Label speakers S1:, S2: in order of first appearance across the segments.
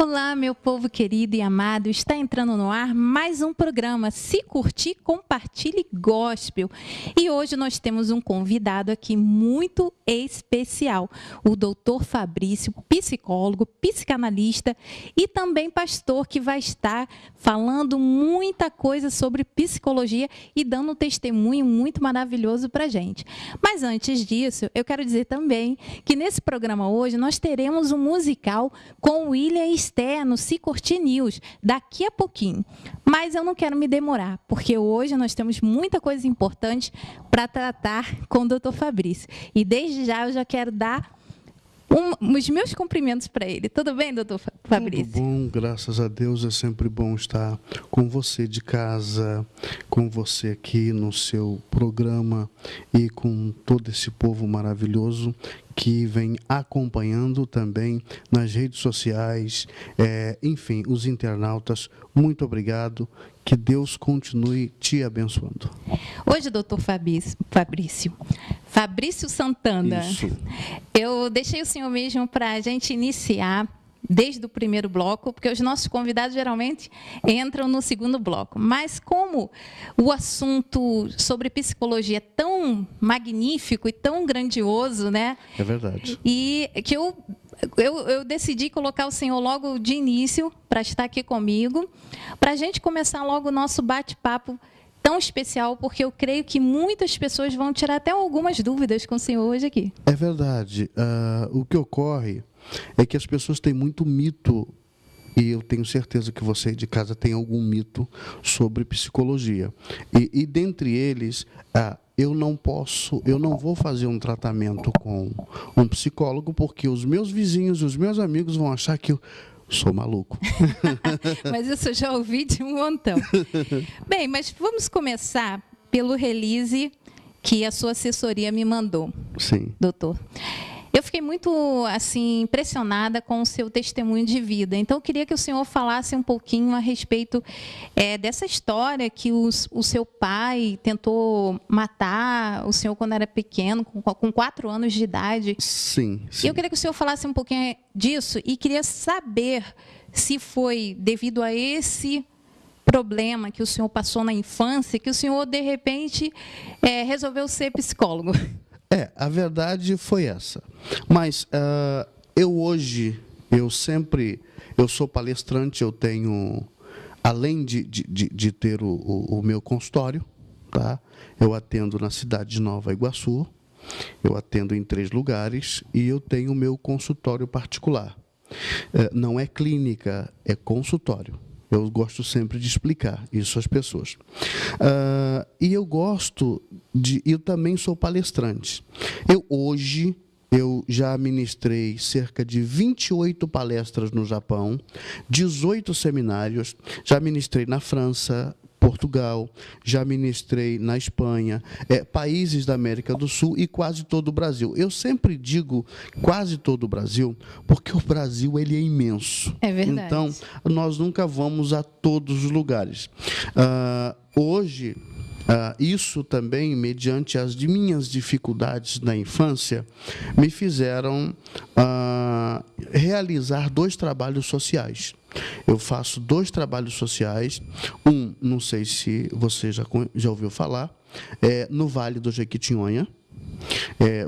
S1: Olá, meu povo querido e amado, está entrando no ar mais um programa Se Curtir, Compartilhe Gospel. E hoje nós temos um convidado aqui muito especial, o Dr. Fabrício, psicólogo, psicanalista e também pastor, que vai estar falando muita coisa sobre psicologia e dando um testemunho muito maravilhoso para a gente. Mas antes disso, eu quero dizer também que nesse programa hoje nós teremos um musical com o William Esther no Se Curtir News, daqui a pouquinho. Mas eu não quero me demorar, porque hoje nós temos muita coisa importante para tratar com o Dr. Fabrício. E desde já eu já quero dar os meus cumprimentos para ele. Tudo bem, doutor Fabrício?
S2: Tudo bom, graças a Deus. É sempre bom estar com você de casa, com você aqui no seu programa e com todo esse povo maravilhoso que vem acompanhando também nas redes sociais, enfim, os internautas. Muito obrigado. Que Deus continue te abençoando.
S1: Hoje, doutor Fabrício Santana,
S2: Isso.
S1: Eu deixei o senhor mesmo para a gente iniciar desde o primeiro bloco, porque os nossos convidados geralmente entram no segundo bloco. Mas como o assunto sobre psicologia é tão magnífico e tão grandioso, né?
S2: É verdade.
S1: E que eu decidi colocar o senhor logo de início para estar aqui comigo, para a gente começar logo o nosso bate-papo tão especial, porque eu creio que muitas pessoas vão tirar até algumas dúvidas com o senhor hoje aqui.
S2: É verdade. O que ocorre é que as pessoas têm muito mito, e eu tenho certeza que você de casa tem algum mito sobre psicologia. E dentre eles, eu não vou fazer um tratamento com um psicólogo, porque os meus vizinhos e os meus amigos vão achar que eu sou maluco.
S1: Mas isso eu já ouvi de um montão. Bem, mas vamos começar pelo release que a sua assessoria me mandou.
S2: Sim.
S1: Doutor. Eu fiquei muito assim impressionada com o seu testemunho de vida. Então, eu queria que o senhor falasse um pouquinho a respeito dessa história que o seu pai tentou matar o senhor quando era pequeno, com 4 anos de idade.
S2: Sim, sim.
S1: E eu queria que o senhor falasse um pouquinho disso e queria saber se foi devido a esse problema que o senhor passou na infância que o senhor, de repente, resolveu ser psicólogo.
S2: A verdade foi essa. Mas eu sou palestrante, eu tenho, além de ter o meu consultório, tá? Eu atendo na cidade de Nova Iguaçu, eu atendo em 3 lugares e eu tenho o meu consultório particular. Não é clínica, é consultório. Eu gosto sempre de explicar isso às pessoas. E eu também sou palestrante. Hoje eu já ministrei cerca de 28 palestras no Japão, 18 seminários, já ministrei na França, Portugal, já ministrei na Espanha, países da América do Sul e quase todo o Brasil. Eu sempre digo quase todo o Brasil, porque o Brasil ele é imenso.
S1: É verdade.
S2: Então, nós nunca vamos a todos os lugares. Hoje, isso também, mediante as minhas dificuldades na infância, me fizeram realizar 2 trabalhos sociais. Eu faço 2 trabalhos sociais, não sei se você já ouviu falar, no Vale do Jequitinhonha.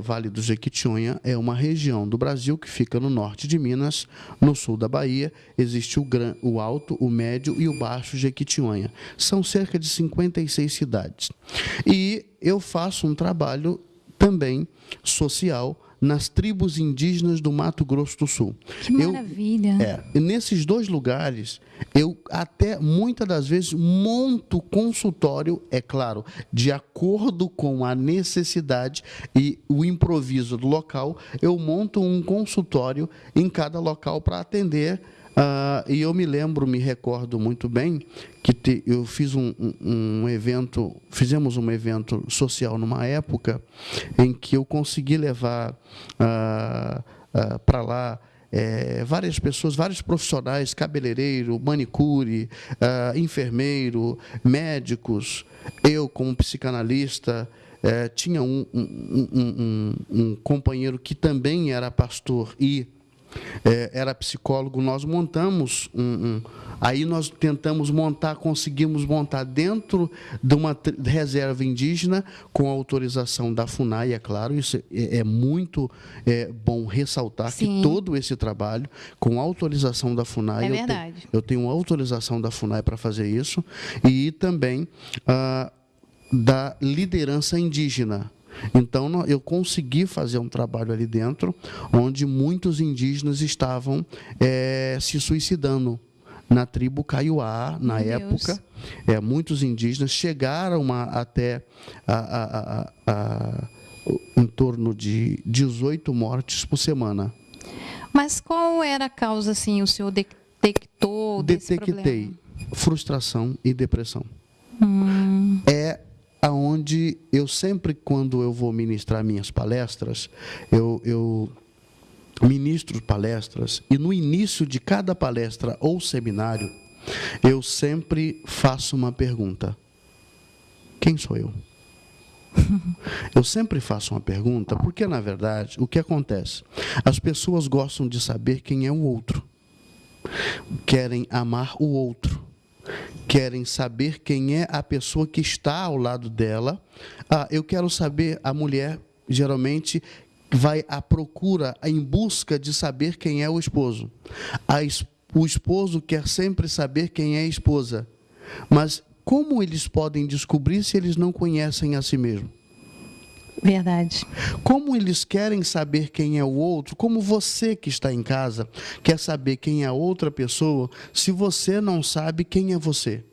S2: Vale do Jequitinhonha é uma região do Brasil que fica no norte de Minas, no sul da Bahia. Existe o Alto, o Médio e o Baixo Jequitinhonha. São cerca de 56 cidades. E eu faço um trabalho também social nas tribos indígenas do Mato Grosso do Sul.
S1: Que maravilha!
S2: E nesses 2 lugares, eu até muitas das vezes monto consultório, é claro, de acordo com a necessidade e o improviso do local, eu monto um consultório em cada local para atender. E eu me recordo muito bem que eu fiz fizemos um evento social numa época em que eu consegui levar para lá várias pessoas, vários profissionais, cabeleireiro, manicure, enfermeiro, médicos. Eu, como psicanalista, tinha um companheiro que também era pastor e era psicólogo, nós montamos aí nós tentamos montar, conseguimos montar dentro de uma reserva indígena com autorização da FUNAI, é claro, isso é muito bom ressaltar. Sim. Que todo esse trabalho com autorização da FUNAI,
S1: verdade.
S2: Eu tenho autorização da FUNAI para fazer isso, e também da liderança indígena. Então, eu consegui fazer um trabalho ali dentro, onde muitos indígenas estavam se suicidando. Na tribo Kaiowá, na época, muitos indígenas chegaram até em torno de 18 mortes por semana.
S1: Mas qual era a causa, assim, o senhor detectou desse problema?
S2: Detectei frustração e depressão. É aonde eu sempre, quando eu vou ministrar minhas palestras, eu ministro palestras, e no início de cada palestra ou seminário, eu sempre faço uma pergunta: quem sou eu? Eu sempre faço uma pergunta, porque, na verdade, o que acontece? As pessoas gostam de saber quem é o outro, querem amar o outro, querem saber quem é a pessoa que está ao lado dela. Eu quero saber, a mulher, geralmente, vai à procura, em busca de saber quem é o esposo. O esposo quer sempre saber quem é a esposa. Mas como eles podem descobrir se eles não conhecem a si mesmo?
S1: Verdade.
S2: Como eles querem saber quem é o outro? Como você que está em casa quer saber quem é a outra pessoa, se você não sabe quem é você?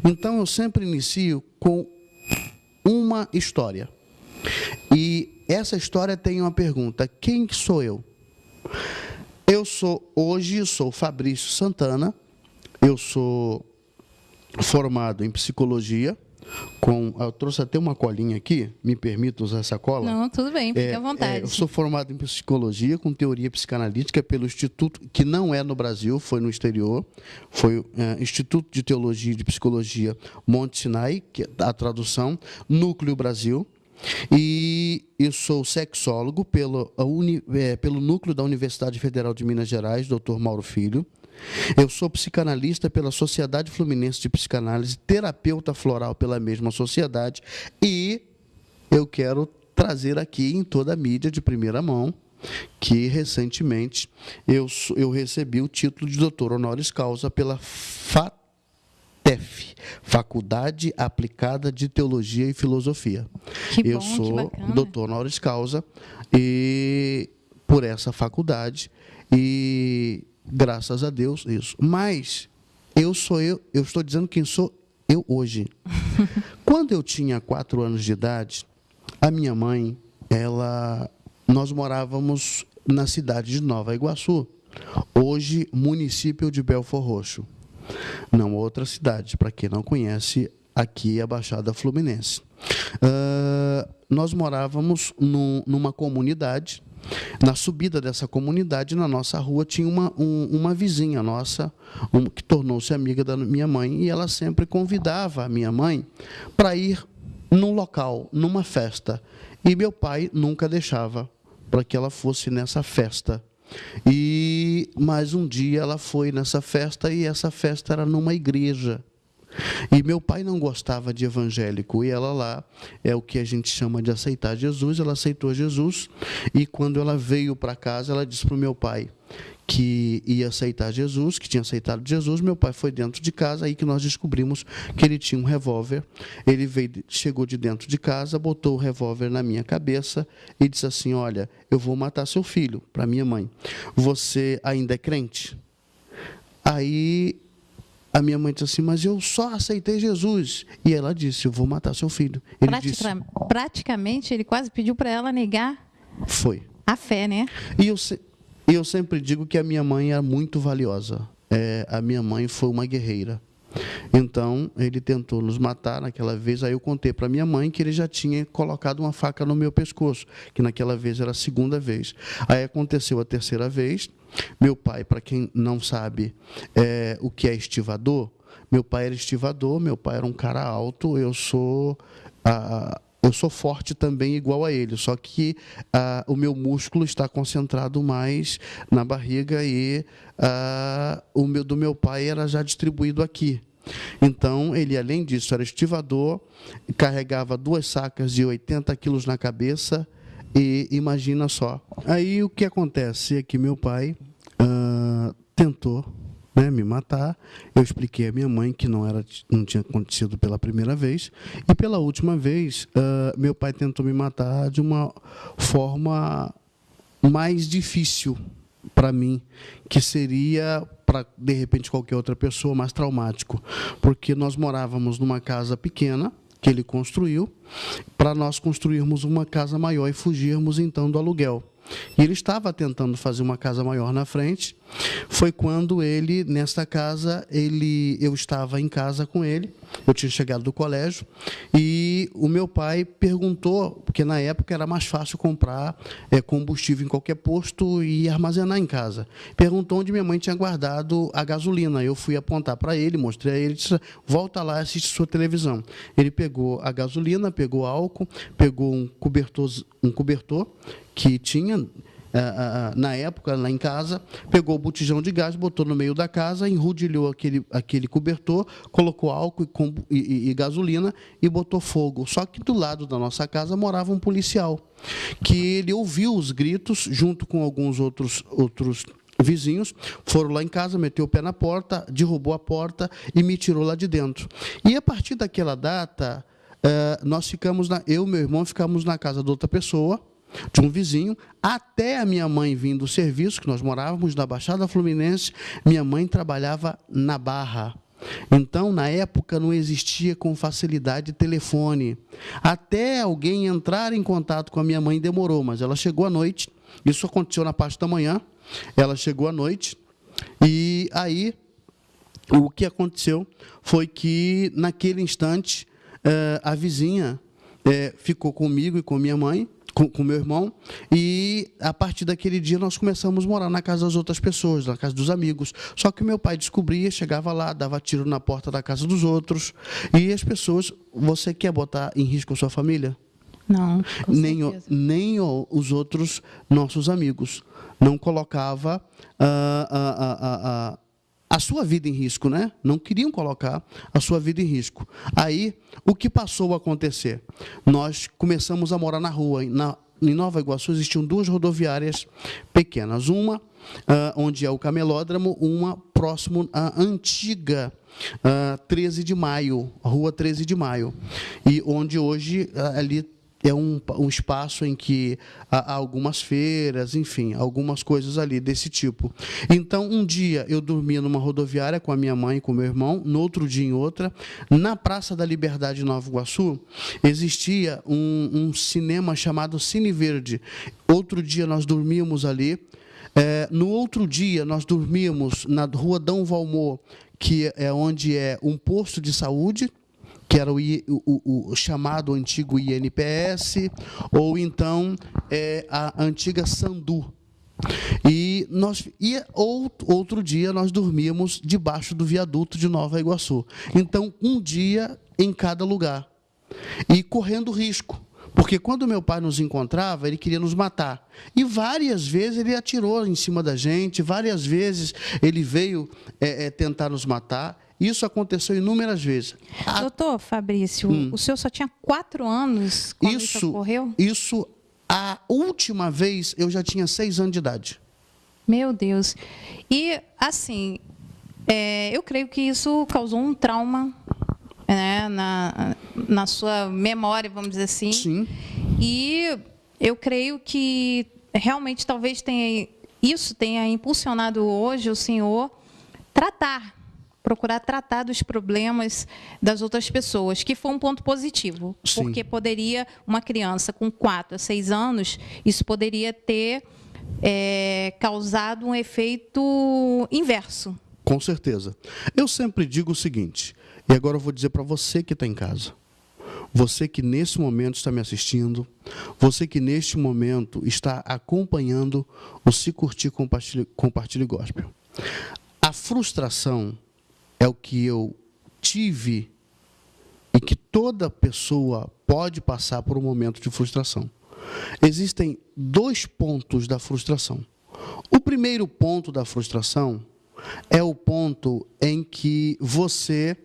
S2: Então, eu sempre inicio com uma história. E essa história tem uma pergunta: quem sou eu? Hoje sou Fabrício Santana, eu sou formado em psicologia, eu trouxe até uma colinha aqui, me permite usar essa cola?
S1: Não, tudo bem, fique à vontade.
S2: Eu sou formado em psicologia, com teoria psicanalítica pelo Instituto, que não é no Brasil, foi no exterior, foi Instituto de Teologia e de Psicologia Monte Sinai, que é a tradução, Núcleo Brasil. E eu sou sexólogo pelo núcleo da Universidade Federal de Minas Gerais, Dr. Mauro Filho. Eu sou psicanalista pela Sociedade Fluminense de Psicanálise, terapeuta floral pela mesma sociedade, e eu quero trazer aqui em toda a mídia de primeira mão que recentemente eu recebi o título de doutor honoris causa pela FATEF, Faculdade Aplicada de Teologia e Filosofia. Eu sou doutor honoris causa por essa faculdade, e graças a Deus isso. Mas eu estou dizendo quem sou eu hoje. Quando eu tinha 4 anos de idade, a minha mãe, nós morávamos na cidade de Nova Iguaçu, hoje município de Belford Roxo. Não outra cidade, para quem não conhece, aqui a Baixada Fluminense. Nós morávamos numa comunidade. Na subida dessa comunidade, na nossa rua, tinha uma vizinha nossa, que tornou-se amiga da minha mãe, e ela sempre convidava a minha mãe para ir num local, numa festa. E meu pai nunca deixava para que ela fosse nessa festa. E mais um dia ela foi nessa festa, e essa festa era numa igreja. E meu pai não gostava de evangélico, e ela lá é o que a gente chama de aceitar Jesus. Ela aceitou Jesus, e quando ela veio para casa, ela disse para o meu pai que ia aceitar Jesus, que tinha aceitado Jesus. Meu pai foi dentro de casa, aí que nós descobrimos que ele tinha um revólver. Ele chegou de dentro de casa, botou o revólver na minha cabeça e disse assim: olha, eu vou matar seu filho, para minha mãe. Você ainda é crente? Aí a minha mãe disse assim: mas eu só aceitei Jesus. E ela disse: eu vou matar seu filho.
S1: Praticamente, ele quase pediu para ela negar a fé, né?
S2: E eu sempre digo que a minha mãe era muito valiosa. A minha mãe foi uma guerreira. Então, ele tentou nos matar naquela vez. Aí eu contei para minha mãe que ele já tinha colocado uma faca no meu pescoço, que naquela vez era a segunda vez. Aí aconteceu a terceira vez. Meu pai, para quem não sabe o que é estivador, meu pai era estivador, meu pai era um cara alto, eu sou eu sou forte também igual a ele, só que o meu músculo está concentrado mais na barriga e do meu pai era já distribuído aqui. Então, ele, além disso, era estivador, carregava 2 sacas de 80 quilos na cabeça e imagina só. Aí, o que acontece é que meu pai tentou, né, me matar. Eu expliquei à minha mãe que não tinha acontecido pela primeira vez. E pela última vez, meu pai tentou me matar de uma forma mais difícil para mim, que seria para, de repente, qualquer outra pessoa, mais traumático. Porque nós morávamos numa casa pequena, que ele construiu, para nós construirmos uma casa maior e fugirmos, então, do aluguel. E ele estava tentando fazer uma casa maior na frente. Foi quando ele, nesta casa, eu estava em casa com ele, eu tinha chegado do colégio, e o meu pai perguntou, porque na época era mais fácil comprar combustível em qualquer posto e armazenar em casa. Perguntou onde minha mãe tinha guardado a gasolina. Eu fui apontar para ele, mostrei a ele, disse: volta lá e assiste sua televisão. Ele pegou a gasolina, pegou álcool, pegou um cobertor que tinha na época, lá em casa, pegou o botijão de gás, botou no meio da casa, enrodilhou aquele cobertor, colocou álcool e gasolina e botou fogo. Só que do lado da nossa casa morava um policial, que ele ouviu os gritos, junto com alguns outros vizinhos, foram lá em casa, meteu o pé na porta, derrubou a porta e me tirou lá de dentro. E a partir daquela data, eu e meu irmão ficamos na casa de outra pessoa, de um vizinho, até a minha mãe vir do serviço, que nós morávamos na Baixada Fluminense. Minha mãe trabalhava na Barra. Então, na época, não existia com facilidade telefone. Até alguém entrar em contato com a minha mãe demorou, mas ela chegou à noite. Isso aconteceu na parte da manhã. Ela chegou à noite e aí o que aconteceu foi que, naquele instante, a vizinha ficou comigo e com minha mãe, com meu irmão, e a partir daquele dia nós começamos a morar na casa das outras pessoas, na casa dos amigos. Só que meu pai descobria, chegava lá, dava tiro na porta da casa dos outros, e as pessoas: você quer botar em risco a sua família?
S1: Não, com certeza.
S2: Nem os outros nossos amigos. Não colocava a sua vida em risco, né? Não queriam colocar a sua vida em risco. Aí, o que passou a acontecer? Nós começamos a morar na rua. Em Nova Iguaçu existiam 2 rodoviárias pequenas. Uma, onde é o Camelódromo, uma próximo à antiga 13 de Maio, Rua 13 de Maio. E onde hoje ali é um espaço em que há algumas feiras, enfim, algumas coisas ali desse tipo. Então, um dia eu dormia numa rodoviária com a minha mãe e com o meu irmão, no outro dia em outra. Na Praça da Liberdade, em Nova Iguaçu, existia um cinema chamado Cine Verde. Outro dia nós dormíamos ali. No outro dia nós dormíamos na Rua Dom Valmor, que é onde é um posto de saúde, que era o chamado antigo INPS, ou então a antiga Sandu. E outro dia nós dormíamos debaixo do viaduto de Nova Iguaçu. Então, um dia em cada lugar. E correndo risco. Porque quando meu pai nos encontrava, ele queria nos matar. E várias vezes ele atirou em cima da gente, várias vezes ele veio tentar nos matar. Isso aconteceu inúmeras vezes.
S1: Doutor Fabrício, o senhor só tinha 4 anos quando isso ocorreu?
S2: Isso, a última vez, eu já tinha 6 anos de idade.
S1: Meu Deus. E, assim, eu creio que isso causou um trauma, né, na sua memória, vamos dizer assim.
S2: Sim.
S1: E eu creio que realmente talvez isso tenha impulsionado hoje o senhor procurar tratar dos problemas das outras pessoas, que foi um ponto positivo. Sim. Porque poderia, uma criança com 4 a 6 anos, isso poderia ter causado um efeito inverso.
S2: Com certeza. Eu sempre digo o seguinte, e agora eu vou dizer para você que está em casa, você que nesse momento está me assistindo, você que neste momento está acompanhando o Se Curtir, Compartilhe Gospel. A frustração é o que eu tive e que toda pessoa pode passar por um momento de frustração. Existem 2 pontos da frustração. O primeiro ponto da frustração é o ponto em que você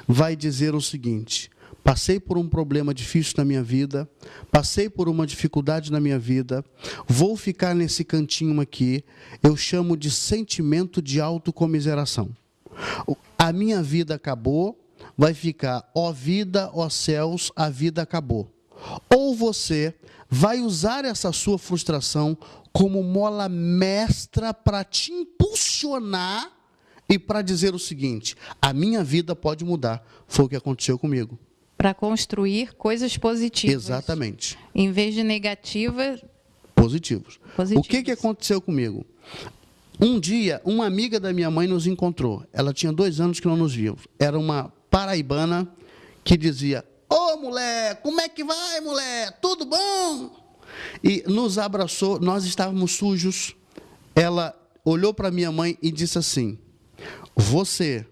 S2: vai dizer o seguinte: passei por um problema difícil na minha vida, passei por uma dificuldade na minha vida, vou ficar nesse cantinho aqui, eu chamo de sentimento de autocomiseração. A minha vida acabou, vai ficar, ó vida, ó céus, a vida acabou. Ou você vai usar essa sua frustração como mola mestra para te impulsionar e para dizer o seguinte: a minha vida pode mudar. Foi o que aconteceu comigo.
S1: Para construir coisas positivas.
S2: Exatamente.
S1: Em vez de negativas,
S2: positivos. O que aconteceu comigo? Um dia, uma amiga da minha mãe nos encontrou. Ela tinha 2 anos que não nos víamos. Era uma paraibana que dizia: ô, mulher, como é que vai, mulher? Tudo bom? E nos abraçou, nós estávamos sujos. Ela olhou para minha mãe e disse assim: você,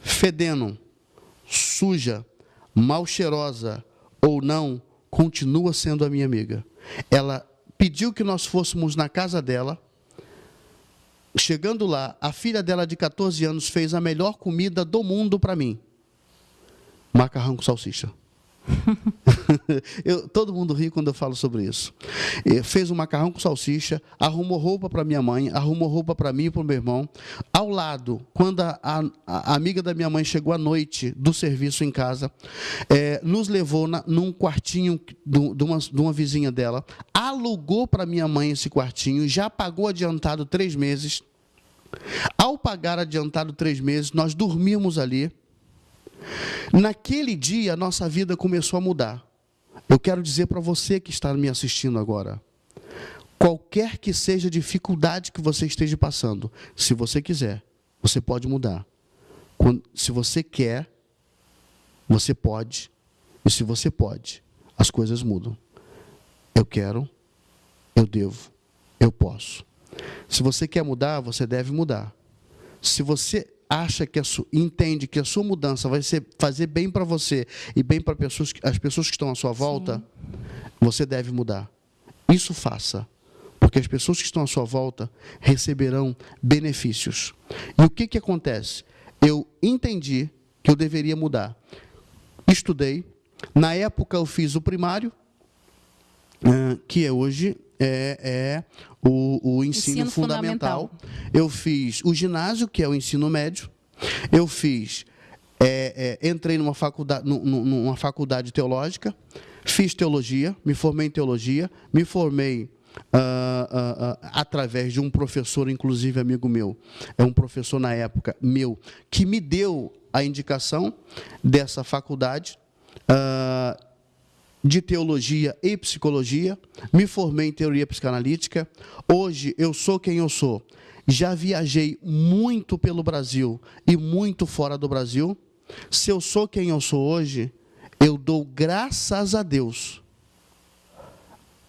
S2: fedendo, suja, mal cheirosa ou não, continua sendo a minha amiga. Ela pediu que nós fôssemos na casa dela. Chegando lá, a filha dela de 14 anos fez a melhor comida do mundo para mim. Macarrão com salsicha. Todo mundo ri quando eu falo sobre isso. Fez um macarrão com salsicha, arrumou roupa para minha mãe, arrumou roupa para mim e para o meu irmão. Ao lado, quando a amiga da minha mãe chegou à noite do serviço em casa, nos levou num quartinho de uma vizinha dela, alugou para minha mãe esse quartinho, já pagou adiantado 3 meses. Ao pagar adiantado 3 meses, nós dormimos ali. Naquele dia, a nossa vida começou a mudar. Eu quero dizer para você que está me assistindo agora: qualquer que seja a dificuldade que você esteja passando, se você quiser, você pode mudar. Se você quer, você pode. E se você pode, as coisas mudam. Eu quero, eu devo, eu posso. Se você quer mudar, você deve mudar. Se você acha que entende que a sua mudança vai fazer bem para você e bem para as pessoas que estão à sua volta, sim, você deve mudar. Isso faça, porque as pessoas que estão à sua volta receberão benefícios. E o que acontece? Eu entendi que eu deveria mudar. Estudei. Na época eu fiz o primário, que hoje é o ensino fundamental. Eu fiz o ginásio, que é o ensino médio. Eu fiz, entrei numa faculdade teológica, fiz teologia, me formei em teologia, me formei através de um professor, inclusive amigo meu, um professor na época meu, que me deu a indicação dessa faculdade, de teologia e psicologia, me formei em teoria psicanalítica. Hoje eu sou quem eu sou. Já viajei muito pelo Brasil e muito fora do Brasil. Se eu sou quem eu sou hoje, eu dou graças a Deus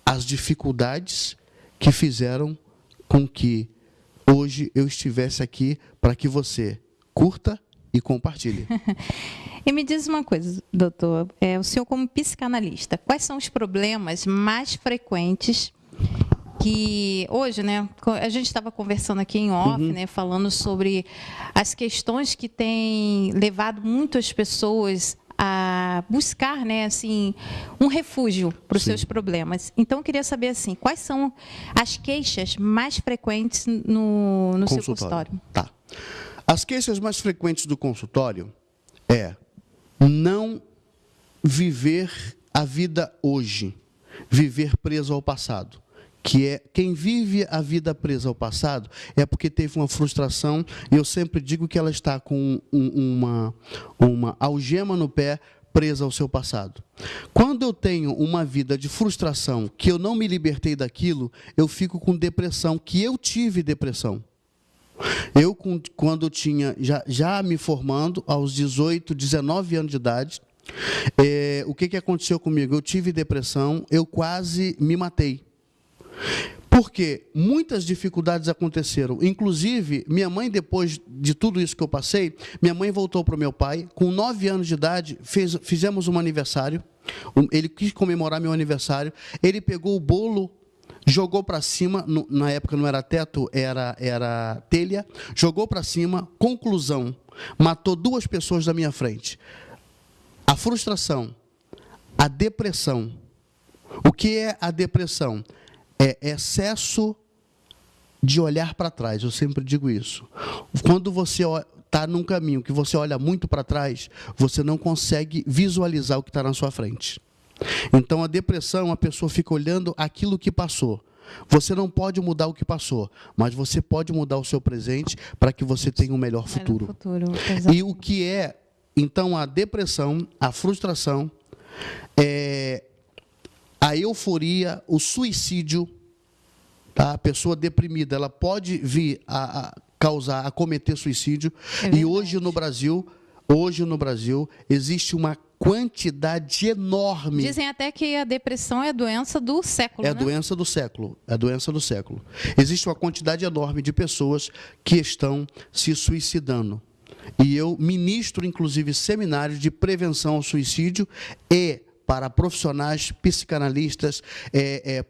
S2: às dificuldades que fizeram com que hoje eu estivesse aqui, para que você curta e compartilhe.
S1: E me diz uma coisa, doutor, o senhor como psicanalista, quais são os problemas mais frequentes que hoje, né, a gente estava conversando aqui em off, né, falando sobre as questões que têm levado muitas pessoas a buscar, né, assim, um refúgio para os seus problemas. Então, eu queria saber, assim, quais são as queixas mais frequentes no seu consultório?
S2: Tá. As queixas mais frequentes do consultório é não viver a vida hoje, viver preso ao passado. Que é quem vive a vida presa ao passado é porque teve uma frustração, e eu sempre digo que ela está com uma algema no pé presa ao seu passado. Quando eu tenho uma vida de frustração, que eu não me libertei daquilo, eu fico com depressão, que eu tive depressão. Eu, quando tinha, já me formando, aos 18, 19 anos de idade, o que aconteceu comigo? Eu tive depressão, eu quase me matei. Porque muitas dificuldades aconteceram. Inclusive, minha mãe, depois de tudo isso que eu passei, minha mãe voltou para o meu pai. Com 9 anos de idade, fizemos um aniversário. Ele quis comemorar meu aniversário. Ele pegou o bolo, jogou para cima. Na época não era teto, era telha. Jogou para cima. Conclusão, matou 2 pessoas da minha frente. A frustração, a depressão. O que é a depressão? É excesso de olhar para trás, eu sempre digo isso. Quando você está num caminho que você olha muito para trás, você não consegue visualizar o que está na sua frente. Então, a depressão, a pessoa fica olhando aquilo que passou. Você não pode mudar o que passou, mas você pode mudar o seu presente para que você tenha um melhor futuro. E o que é, então, a depressão, a frustração, a euforia, o suicídio, tá? A pessoa deprimida, ela pode vir a cometer suicídio. E hoje no Brasil, existe uma quantidade enorme.
S1: Dizem até que a depressão é a doença do século,
S2: É a doença do século. É a doença do século. Existe uma quantidade enorme de pessoas que estão se suicidando. E eu ministro, inclusive, seminários de prevenção ao suicídio e para profissionais, psicanalistas,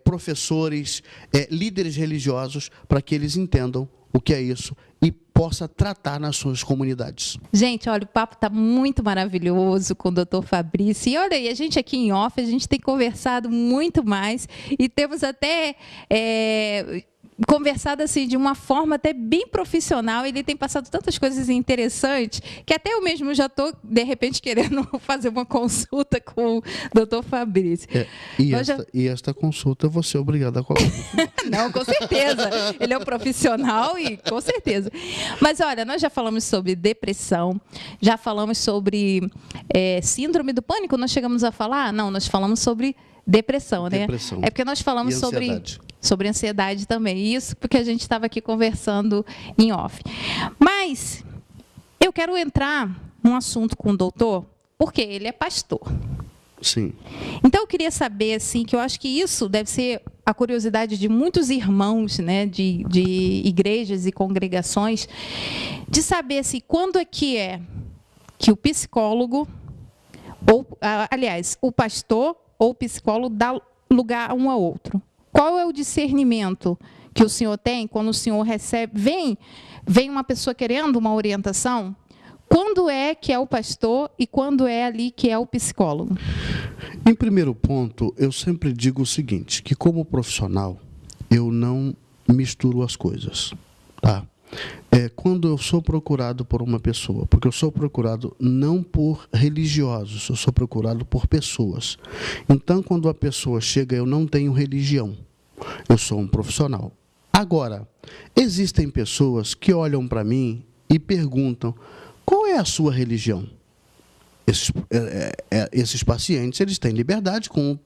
S2: professores, líderes religiosos, para que eles entendam o que é isso e possa tratar nas suas comunidades.
S1: Gente, olha, o papo está muito maravilhoso com o Dr. Fabrício. E olha aí, a gente aqui em off, a gente tem conversado muito mais e temos até conversado assim de uma forma até bem profissional. Ele tem passado tantas coisas interessantes que até eu mesmo já estou, de repente, querendo fazer uma consulta com o Dr. Fabrício.
S2: E esta consulta eu vou ser obrigada a colocar.
S1: Não, com certeza. Ele é um profissional e com certeza. Mas olha, nós já falamos sobre depressão, já falamos sobre síndrome do pânico. Nós chegamos a falar? Não, nós falamos sobre depressão, né?
S2: Depressão.
S1: É porque nós falamos sobre ansiedade também. Isso porque a gente estava aqui conversando em off. Mas eu quero entrar num assunto com o doutor, porque ele é pastor.
S2: Sim.
S1: Então eu queria saber, assim, que eu acho que isso deve ser a curiosidade de muitos irmãos, né, de igrejas e congregações, de saber assim, quando é que o psicólogo, ou, aliás, o pastor ou o psicólogo dá lugar um ao outro. Qual é o discernimento que o senhor tem quando o senhor recebe, vem uma pessoa querendo uma orientação? Quando é que é o pastor e quando é ali que é o psicólogo?
S2: Em primeiro ponto, eu sempre digo o seguinte, que como profissional, eu não misturo as coisas, tá? Quando eu sou procurado por uma pessoa, porque eu sou procurado não por religiosos, eu sou procurado por pessoas. Então, quando a pessoa chega, eu não tenho religião, eu sou um profissional. Agora, existem pessoas que olham para mim e perguntam, qual é a sua religião? Esses pacientes, eles têm liberdade com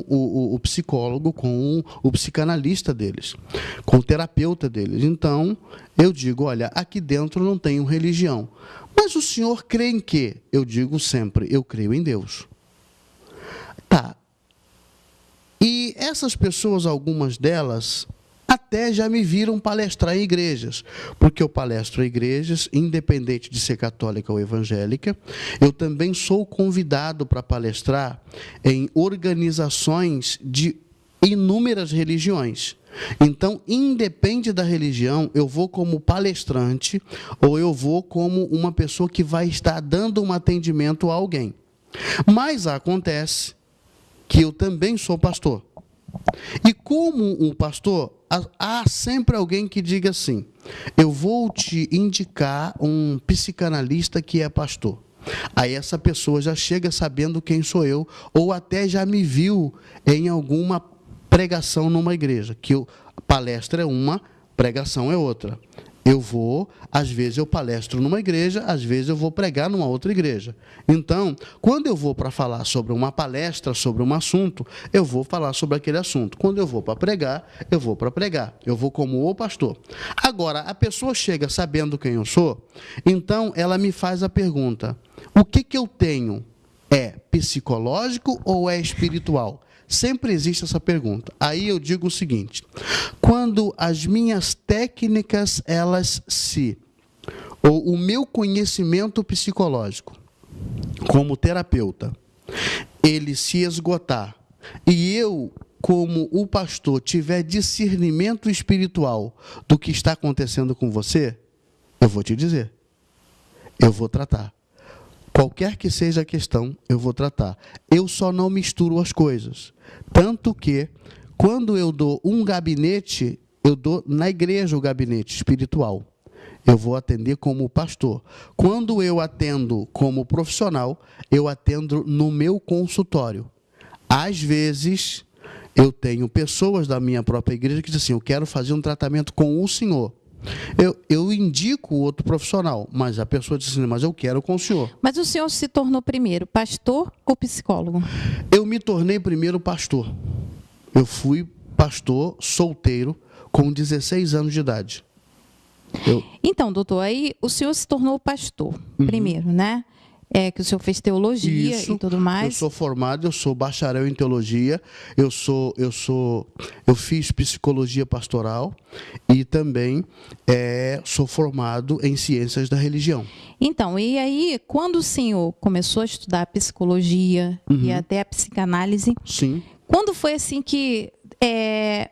S2: o psicólogo, com o psicanalista deles, com o terapeuta deles. Então, eu digo, olha, aqui dentro não tenho religião. Mas o senhor crê em quê? Eu digo sempre, eu creio em Deus. Tá. E essas pessoas, algumas delas, até já me viram palestrar em igrejas, porque eu palestro em igrejas, independente de ser católica ou evangélica. Eu também sou convidado para palestrar em organizações de inúmeras religiões. Então, independe da religião, eu vou como palestrante ou eu vou como uma pessoa que vai estar dando um atendimento a alguém. Mas acontece que eu também sou pastor. E como um pastor, há sempre alguém que diga assim, eu vou te indicar um psicanalista que é pastor. Aí essa pessoa já chega sabendo quem sou eu, ou até já me viu em alguma pregação numa igreja, que palestra é uma, pregação é outra. Às vezes eu palestro numa igreja, às vezes eu vou pregar numa outra igreja. Então, quando eu vou para falar sobre uma palestra, sobre um assunto, eu vou falar sobre aquele assunto. Quando eu vou para pregar, eu vou para pregar. Eu vou como o pastor. Agora, a pessoa chega sabendo quem eu sou, então ela me faz a pergunta, o que eu tenho? É psicológico ou é espiritual? sempre existe essa pergunta. Aí eu digo o seguinte: quando as minhas técnicas, ou o meu conhecimento psicológico, como terapeuta, ele se esgotar, e eu, como o pastor, tiver discernimento espiritual do que está acontecendo com você, eu vou te dizer, eu vou tratar. Qualquer que seja a questão, eu vou tratar. Eu só não misturo as coisas. Tanto que, quando eu dou um gabinete, eu dou na igreja o gabinete espiritual. Eu vou atender como pastor. Quando eu atendo como profissional, eu atendo no meu consultório. Às vezes, eu tenho pessoas da minha própria igreja que dizem assim: eu quero fazer um tratamento com o senhor. Eu indico outro profissional, mas a pessoa diz assim: mas eu quero com o senhor.
S1: Mas o senhor se tornou primeiro pastor ou psicólogo?
S2: Eu me tornei primeiro pastor. Eu fui pastor solteiro com 16 anos de idade.
S1: Então, doutor, aí o senhor se tornou pastor primeiro, né? Que o senhor fez teologia. Isso, e tudo mais.
S2: Eu sou formado, eu sou bacharel em teologia, eu fiz psicologia pastoral e também sou formado em ciências da religião.
S1: Então, e aí, quando o senhor começou a estudar psicologia e até a psicanálise,
S2: sim,
S1: quando foi assim que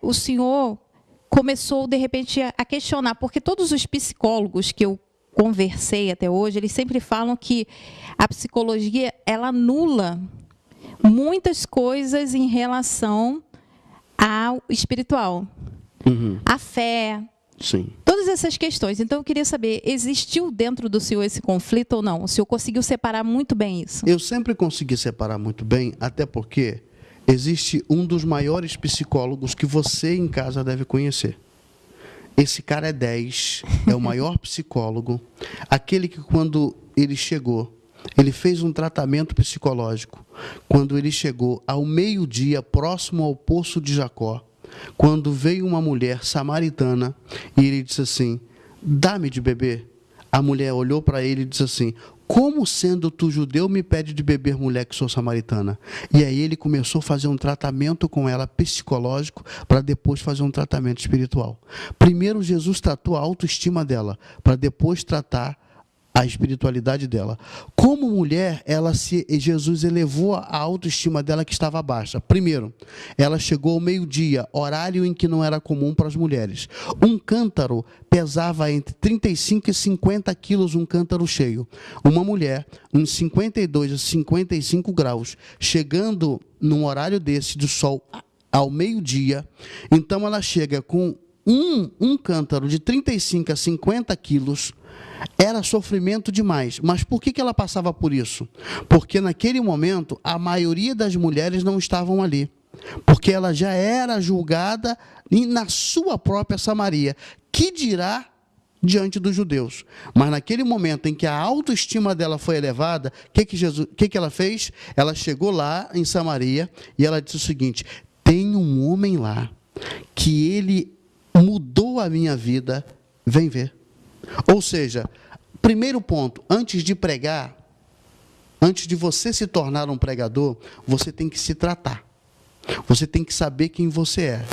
S1: o senhor começou, de repente, a questionar? Porque todos os psicólogos que eu conversei até hoje, eles sempre falam que a psicologia, ela anula muitas coisas em relação ao espiritual. A fé,
S2: sim,
S1: todas essas questões. Então, eu queria saber, existiu dentro do senhor esse conflito ou não? O senhor conseguiu separar muito bem isso?
S2: Eu sempre consegui separar muito bem, até porque existe um dos maiores psicólogos que você em casa deve conhecer. Esse cara é 10, é o maior psicólogo, aquele que quando ele chegou, ele fez um tratamento psicológico, quando ele chegou ao meio-dia, próximo ao Poço de Jacó, quando veio uma mulher samaritana, e ele disse assim: dá-me de beber. A mulher olhou para ele e disse assim: como sendo tu judeu me pede de beber, mulher que sou samaritana? E aí ele começou a fazer um tratamento com ela psicológico para depois fazer um tratamento espiritual. Primeiro Jesus tratou a autoestima dela para depois tratar a espiritualidade dela. Como mulher, Jesus elevou a autoestima dela que estava baixa. Primeiro, ela chegou ao meio-dia, horário em que não era comum para as mulheres. Um cântaro pesava entre 35 e 50 quilos, um cântaro cheio. Uma mulher, uns 52 a 55 graus, chegando num horário desse de sol ao meio-dia, então ela chega com um cântaro de 35 a 50 quilos, era sofrimento demais. Mas por que ela passava por isso? Porque naquele momento a maioria das mulheres não estavam ali. Porque ela já era julgada na sua própria Samaria. Que dirá diante dos judeus? Mas naquele momento em que a autoestima dela foi elevada, o que ela fez? Ela chegou lá em Samaria e ela disse o seguinte: tem um homem lá que ele mudou a minha vida, vem ver. Ou seja, primeiro ponto, antes de pregar, antes de você se tornar um pregador, você tem que se tratar. Você tem que saber quem você é.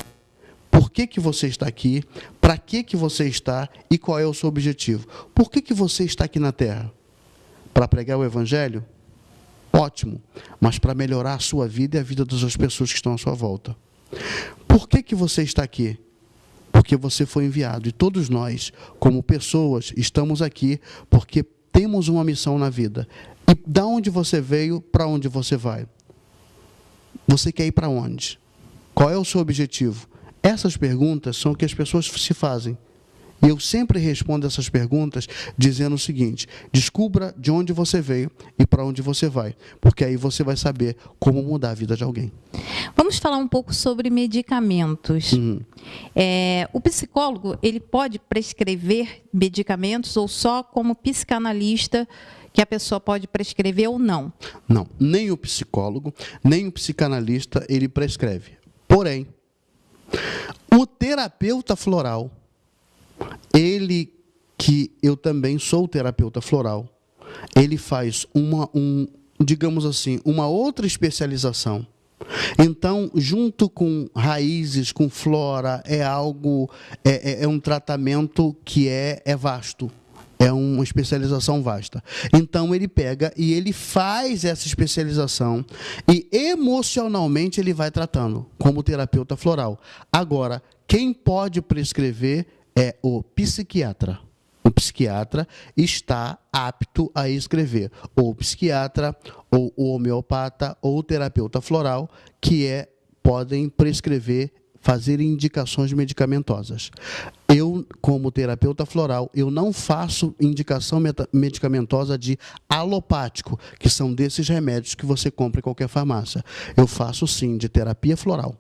S2: Por que você está aqui? Para que você está? E qual é o seu objetivo? Por que você está aqui na terra? Para pregar o evangelho? Ótimo. Mas para melhorar a sua vida e a vida das pessoas que estão à sua volta. Por que você está aqui? Porque você foi enviado. E todos nós, como pessoas, estamos aqui porque temos uma missão na vida. E da onde você veio, para onde você vai? Você quer ir para onde? Qual é o seu objetivo? Essas perguntas são o que as pessoas se fazem. E eu sempre respondo essas perguntas dizendo o seguinte: descubra de onde você veio e para onde você vai, porque aí você vai saber como mudar a vida de alguém.
S1: Vamos falar um pouco sobre medicamentos. O psicólogo, ele pode prescrever medicamentos ou só como psicanalista que a pessoa pode prescrever ou não?
S2: Não, nem o psicólogo, nem o psicanalista, ele prescreve. Porém, o terapeuta floral, ele, que eu também sou terapeuta floral, ele faz digamos assim, uma outra especialização, Então, junto com raízes, com flora, é um tratamento que é vasto. É uma especialização vasta. Então, ele pega e ele faz essa especialização e, emocionalmente, ele vai tratando, como terapeuta floral. Agora, quem pode prescrever é o psiquiatra. O psiquiatra está apto a escrever. Ou o psiquiatra, ou o homeopata, ou o terapeuta floral, que podem prescrever, fazer indicações medicamentosas. Eu, como terapeuta floral, eu não faço indicação medicamentosa de alopático, que são desses remédios que você compra em qualquer farmácia. Eu faço, sim, de terapia floral,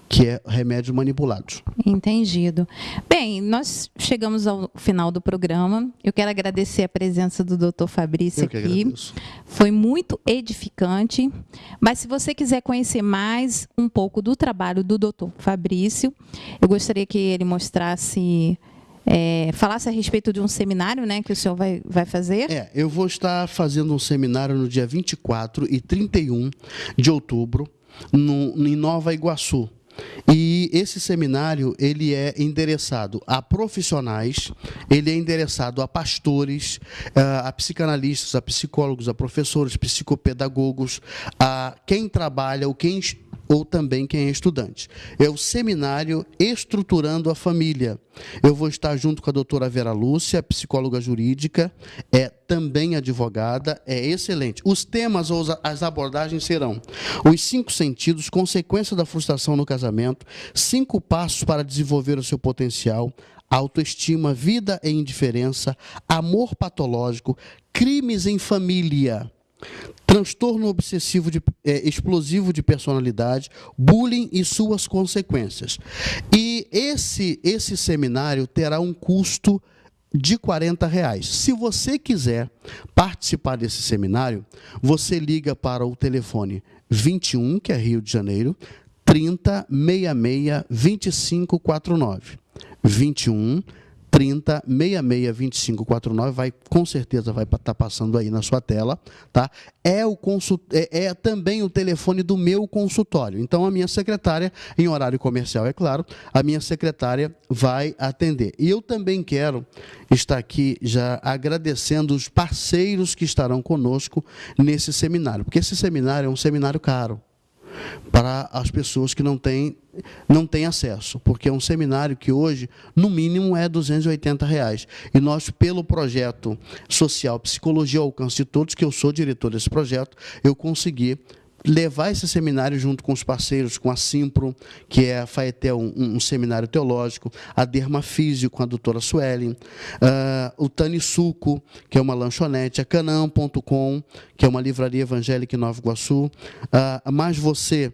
S2: que é remédios manipulados.
S1: Entendido. Bem, nós chegamos ao final do programa. Eu quero agradecer a presença do Dr. Fabrício aqui.
S2: Agradeço.
S1: Foi muito edificante. Mas se você quiser conhecer mais um pouco do trabalho do Dr. Fabrício, eu gostaria que ele mostrasse, falasse a respeito de um seminário, né, que o senhor vai fazer.
S2: Eu vou estar fazendo um seminário no dia 24 e 31 de outubro, em Nova Iguaçu. E esse seminário, ele é endereçado a profissionais, ele é endereçado a pastores, a psicanalistas, a psicólogos, a professores, psicopedagogos, a quem trabalha ou também quem é estudante. É o seminário Estruturando a Família. Eu vou estar junto com a doutora Vera Lúcia, psicóloga jurídica, também advogada, excelente. Os temas ou as abordagens serão os 5 sentidos, consequência da frustração no casamento, 5 passos para desenvolver o seu potencial, autoestima, vida e indiferença, amor patológico, crimes em família, transtorno obsessivo explosivo de personalidade, bullying e suas consequências. E esse seminário terá um custo de R$40. Se você quiser participar desse seminário, você liga para o telefone 21, que é Rio de Janeiro, 30 66 2549. 21 30 66 2549, com certeza vai estar passando aí na sua tela, tá? É também o telefone do meu consultório. Então, a minha secretária, em horário comercial, é claro, a minha secretária vai atender. E eu também quero estar aqui já agradecendo os parceiros que estarão conosco nesse seminário, porque esse seminário é um seminário caro para as pessoas que não têm acesso, porque é um seminário que hoje, no mínimo, é R$280. E nós, pelo projeto social Psicologia ao Alcance de Todos, que eu sou diretor desse projeto, eu consegui levar esse seminário junto com os parceiros, com a Simpro, que é a Faetel, um seminário teológico, a Dermafísio, com a doutora Suelen, o Tani Suco, que é uma lanchonete, a Canam.com, que é uma livraria evangélica em Nova Iguaçu, Mais Você,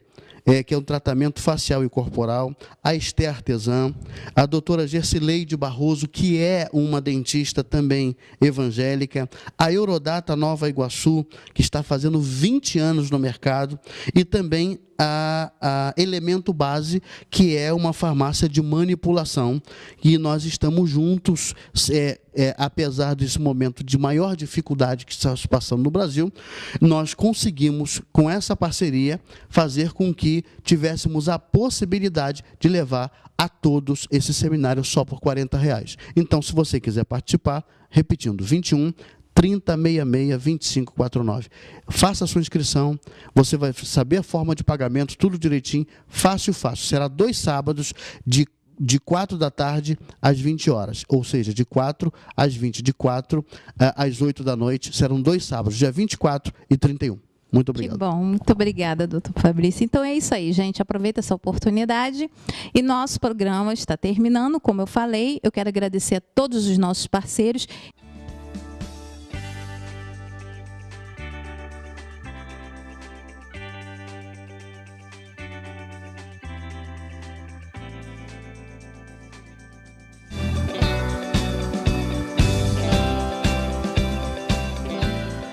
S2: que é um tratamento facial e corporal, a Esther Artesã, a doutora Gersileide Barroso, que é uma dentista também evangélica, a Eurodata Nova Iguaçu, que está fazendo 20 anos no mercado, e também a Elemento Base, que é uma farmácia de manipulação, e nós estamos juntos, apesar desse momento de maior dificuldade que está se passando no Brasil, nós conseguimos, com essa parceria, fazer com que tivéssemos a possibilidade de levar a todos esse seminário só por R$40. Então, se você quiser participar, repetindo, 21 30 66 2549. Faça a sua inscrição, você vai saber a forma de pagamento, tudo direitinho, fácil. Será 2 sábados, de 4 da tarde às 20 horas, ou seja, de 4 às 20, de 4 às 8 da noite, serão 2 sábados, dia 24 e 31. Muito obrigado.
S1: Que bom, muito obrigada, doutor Fabrício. Então é isso aí, gente, aproveita essa oportunidade e nosso programa está terminando, como eu falei, eu quero agradecer a todos os nossos parceiros.